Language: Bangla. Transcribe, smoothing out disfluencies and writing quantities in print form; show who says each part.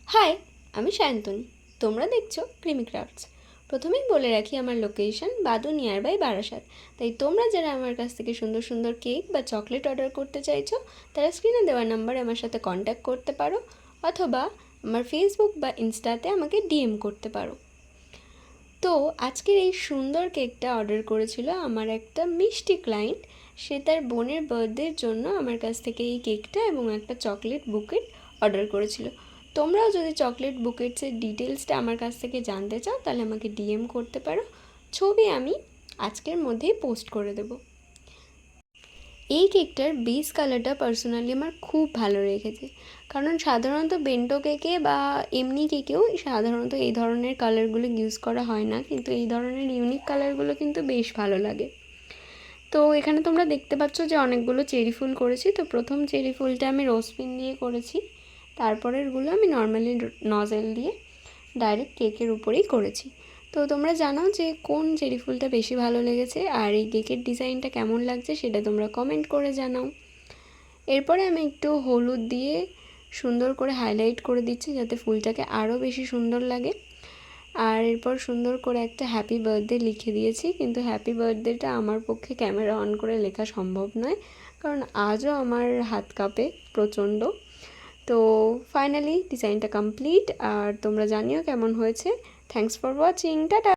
Speaker 1: হাই, আমি সায়ন্তনী। তোমরা দেখছো ক্রিমি ক্রাফটস। প্রথমেই বলে রাখি আমার লোকেশন বাদু নিয়ার বাই বারাসাত। তাই তোমরা যারা আমার কাছ থেকে সুন্দর সুন্দর কেক বা চকলেট অর্ডার করতে চাইছো তারা স্ক্রিনে দেওয়া নাম্বারে আমার সাথে কন্ট্যাক্ট করতে পারো, অথবা আমার ফেসবুক বা ইনস্টাতে আমাকে ডিএম করতে পারো। তো আজকের এই সুন্দর কেকটা অর্ডার করেছিল আমার একটা মিষ্টি ক্লায়েন্ট। সে তার বোনের বার্থডের জন্য আমার কাছ থেকে এই কেকটা এবং একটা চকলেট বুকেট অর্ডার করেছিল। তোমরাও যদি চকলেট বুকেটসের ডিটেলসটা আমার কাছ থেকে জানতে চাও তাহলে আমাকে ডিএম করতে পারো। ছবি আমি আজকের মধ্যেই পোস্ট করে দেবো। এই কেকটার বেস কালারটা পার্সোনালি আমার খুব ভালো লেগেছে, কারণ সাধারণত বেন্টো কেকে বা এমনি কেকেও সাধারণত এই ধরনের কালারগুলো ইউজ করা হয় না, কিন্তু এই ধরনের ইউনিক কালারগুলো কিন্তু বেশ ভালো লাগে। তো এখানে তোমরা দেখতে পাচ্ছ যে অনেকগুলো চেরি ফুল করেছি। তো প্রথম চেরি ফুলটা আমি রোজপিন দিয়ে করেছি, তারপরেরগুলো আমি নর্মালি নজেল দিয়ে ডাইরেক্ট কেকের উপরেই করেছি। তো তোমরা জানাও যে কোন চেরি ফুলটা বেশি ভালো লেগেছে আর এই কেকের ডিজাইনটা কেমন লাগছে সেটা তোমরা কমেন্ট করে জানাও। এরপরে আমি একটু হলুদ দিয়ে সুন্দর করে হাইলাইট করে দিচ্ছি যাতে ফুলটাকে আরও বেশি সুন্দর লাগে। আর এরপর সুন্দর করে একটা হ্যাপি বার্থডে লিখে দিয়েছি, কিন্তু হ্যাপি বার্থডেটা আমার পক্ষে ক্যামেরা অন করে লেখা সম্ভব নয়, কারণ আজও আমার হাত কাঁপে প্রচণ্ড। তো ফাইনালি ডিজাইনটা কমপ্লিট, আর তোমরা জানিও কেমন হয়েছে। Thanks for watching, tata.